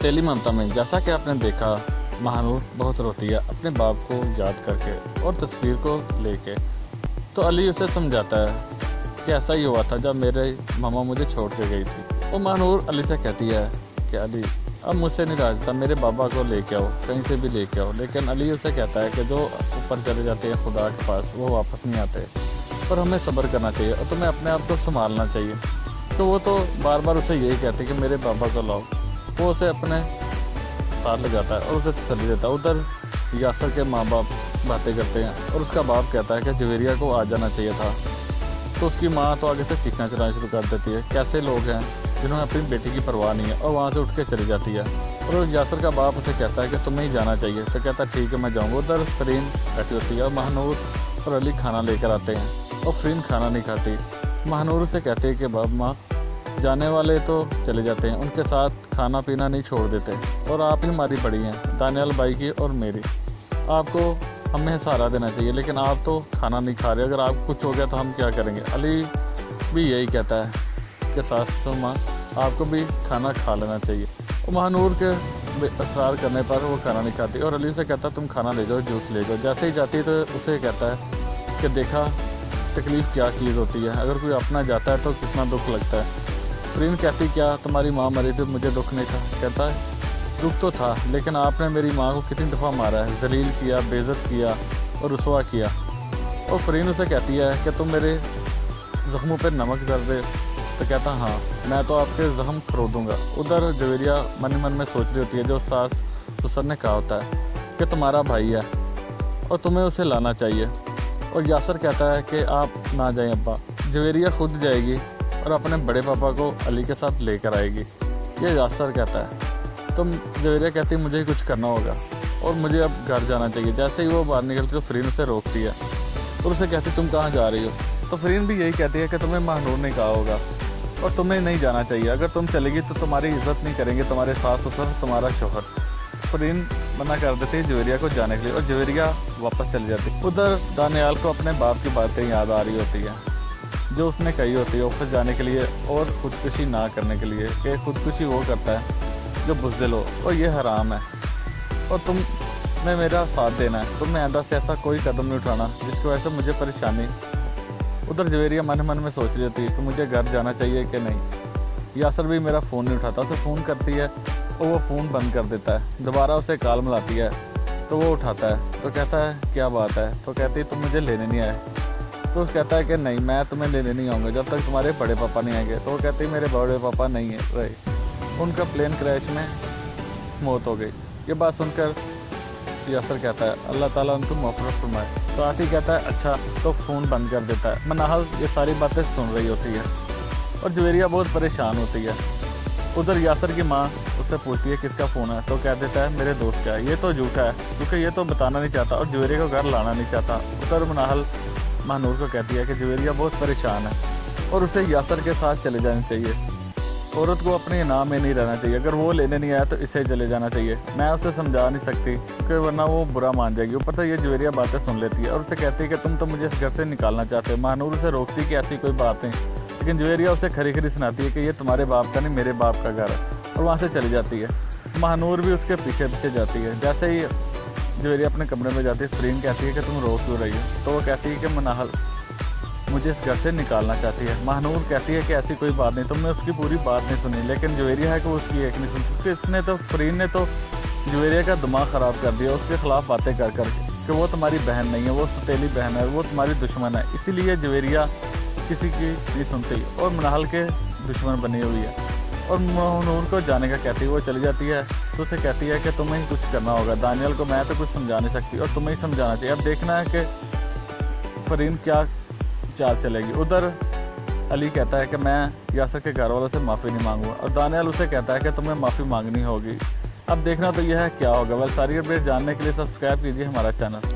सौतेली ममता में जैसा कि आपने देखा, महानूर बहुत रोती है अपने बाप को याद करके और तस्वीर को लेके। तो अली उसे समझाता है कि ऐसा ही हुआ था जब मेरे मामा मुझे छोड़ के गई थी। और महानूर अली से कहती है कि अली अब मुझसे नहीं रहा, मेरे बाबा को लेके आओ, कहीं से भी लेके आओ। लेकिन अली उसे कहता है कि जो ऊपर चले जाते हैं खुदा के पास वो वापस नहीं आते, पर हमें सब्र करना चाहिए और तुम्हें अपने आप को संभालना चाहिए। तो वो तो बार बार उसे यही कहते कि मेरे बाबा को लाओ। वो उसे अपने साथ ले जाता है और उसे तसल्ली देता है। उधर यासर के माँ बाप बातें करते हैं और उसका बाप कहता है कि जवेरिया को आ जाना चाहिए था। तो उसकी माँ तो आगे से चीखना चलाना शुरू कर देती है, कैसे लोग हैं जिन्होंने अपनी बेटी की परवाह नहीं है, और वहाँ से उठ के चली जाती है। और यासर का बाप उसे कहता है कि तुम्हें ही जाना चाहिए। तो कहता है ठीक है मैं जाऊँगा। उधर फरीन बैठी होती है और महानूर और अली खाना लेकर आते हैं और फरीन खाना नहीं खाती। महानूर से कहते हैं कि बाप माँ जाने वाले तो चले जाते हैं, उनके साथ खाना पीना नहीं छोड़ देते, और आप ही हमारी बड़ी हैं, दानियाल भाई की और मेरी। आपको हमें सहारा देना चाहिए, लेकिन आप तो खाना नहीं खा रहे, अगर आप कुछ हो गया तो हम क्या करेंगे। अली भी यही कहता है कि सासू माँ आपको भी खाना खा लेना चाहिए। और महानूर के असरार करने पर वो खाना नहीं खाती और अली से कहता तुम खाना ले जाओ, जूस ले जाओ। जैसे ही जाती है तो उसे कहता है कि देखा तकलीफ़ क्या चीज़ होती है, अगर कोई अपना जाता है तो कितना दुख लगता है। फरीन कहती क्या तुम्हारी माँ मरी थी मुझे दुख नहीं था। कहता है दुख तो था, लेकिन आपने मेरी माँ को कितनी दफ़ा मारा है, जलील किया, बेइज्जत किया और रुसवा किया। और फरीन उसे कहती है कि तुम मेरे ज़ख्मों पर नमक कर दे। तो कहता हाँ मैं तो आपके ज़ख्म खरोदूँगा। उधर जवेरिया मन ही मन में सोच रही होती है जो सास ससुर ने कहा होता है कि तुम्हारा भाई है और तुम्हें उसे लाना चाहिए। और यासर कहता है कि आप ना जाएं अब्बा। जवेरिया खुद जाएगी और अपने बड़े पापा को अली के साथ लेकर आएगी, ये यासर कहता है। तो जवेरिया कहती मुझे ही कुछ करना होगा और मुझे अब घर जाना चाहिए। जैसे ही वो बाहर निकलती तो फरीन उसे रोकती है और उसे कहती तुम कहाँ जा रही हो। तो फरीन भी यही कहती है कि तुम्हें महानूर ने कहा होगा और तुम्हें नहीं जाना चाहिए, अगर तुम चलेगी तो तुम्हारी इज्जत नहीं करेंगे तुम्हारे सास ससुर, तुम्हारा शोहर। फरीन मना कर देती है जवेरिया को जाने के लिए और जवेरिया वापस चली जाती है। उधर दानियाल को अपने बाप की बातें याद आ रही होती हैं जो उसने कही होती है ऑफिस जाने के लिए और खुदकुशी ना करने के लिए, कि खुदकुशी वो करता है जो बुज़दिल हो और ये हराम है और तुम्हें मेरा साथ देना है, तुमने आइंदा से ऐसा कोई कदम नहीं उठाना जिसकी वजह से मुझे परेशानी। उधर जवेरिया मन मन में सोच रही होती है कि मुझे घर जाना चाहिए कि नहीं। यासर भी मेरा फ़ोन नहीं उठाता, उसे फ़ोन करती है और वो फ़ोन बंद कर देता है। दोबारा उसे कॉल मिलाती है तो वो उठाता है तो कहता है क्या बात है। तो कहती है तुम मुझे लेने नहीं आए। तो कहता है कि नहीं मैं तुम्हें लेने नहीं आऊँगा जब तक तुम्हारे बड़े पापा नहीं आएंगे। तो वो कहती है मेरे बड़े पापा नहीं है रहे, उनका प्लेन क्रैश में मौत हो गई। ये बात सुनकर यासर कहता है अल्लाह ताला उनको मग़फ़िरत फरमाए। साथ ही कहता है अच्छा, तो फ़ोन बंद कर देता है। मनाहल ये सारी बातें सुन रही होती है और जवेरिया बहुत परेशान होती है। उधर यासर की माँ उससे पूछती है किसका फ़ोन है। तो कह देता है मेरे दोस्त का है। ये तो झूठा है क्योंकि ये तो बताना नहीं चाहता और जवेरिया को घर लाना नहीं चाहता। उधर मनाहल महानूर को कहती है कि जवेरिया बहुत परेशान है और उसे यासर के साथ चले जाना चाहिए। औरत को अपने इनाम में नहीं रहना चाहिए, अगर वो लेने नहीं आया तो इसे चले जाना चाहिए। मैं उसे समझा नहीं सकती क्योंकि वरना वो बुरा मान जाएगी। ऊपर से ये जवेरिया बातें सुन लेती है और उसे कहती है कि तुम तो मुझे इस घर से निकालना चाहते हो। महानूर उसे रोकती है कि ऐसी कोई बात नहीं, लेकिन जवेरिया उसे खरी खरी सुनाती है कि ये तुम्हारे बाप का नहीं मेरे बाप का घर है और वहाँ से चली जाती है। महानूर भी उसके पीछे पीछे जाती है। जैसे ही जवेरिया अपने कमरे में जाती है फरीन कहती है कि तुम रो क्यों रही हो। तो वो कहती है कि मनाहल मुझे इस घर से निकालना चाहती है। महानूर कहती है कि ऐसी कोई बात नहीं, तुमने उसकी पूरी बात नहीं सुनी। लेकिन जवेरिया है कि वो उसकी एक नहीं सुनी क्योंकि इसने तो फरीन ने तो जवेरिया का दिमाग ख़राब कर दिया उसके ख़िलाफ़ बातें कर कर कि वो तुम्हारी बहन नहीं है, वो सौतेली बहन है, वो तुम्हारी दुश्मन है। इसीलिए जवेरिया किसी की नहीं सुनती और मनाहल के दुश्मन बनी हुई है और महानूर को जाने का कहती है। वो चली जाती है तो उसे कहती है कि तुम्हें ही कुछ करना होगा, दानियाल को मैं तो कुछ समझा नहीं सकती और तुम्हें ही समझाना चाहिए। अब देखना है कि फरीन क्या चाल चलेगी। उधर अली कहता है कि मैं यासर के घर वालों से माफ़ी नहीं मांगूंगा और दानियाल उसे कहता है कि तुम्हें माफ़ी मांगनी होगी। अब देखना तो यह है क्या होगा। वह सारी अपडेट जानने के लिए सब्सक्राइब कीजिए हमारा चैनल।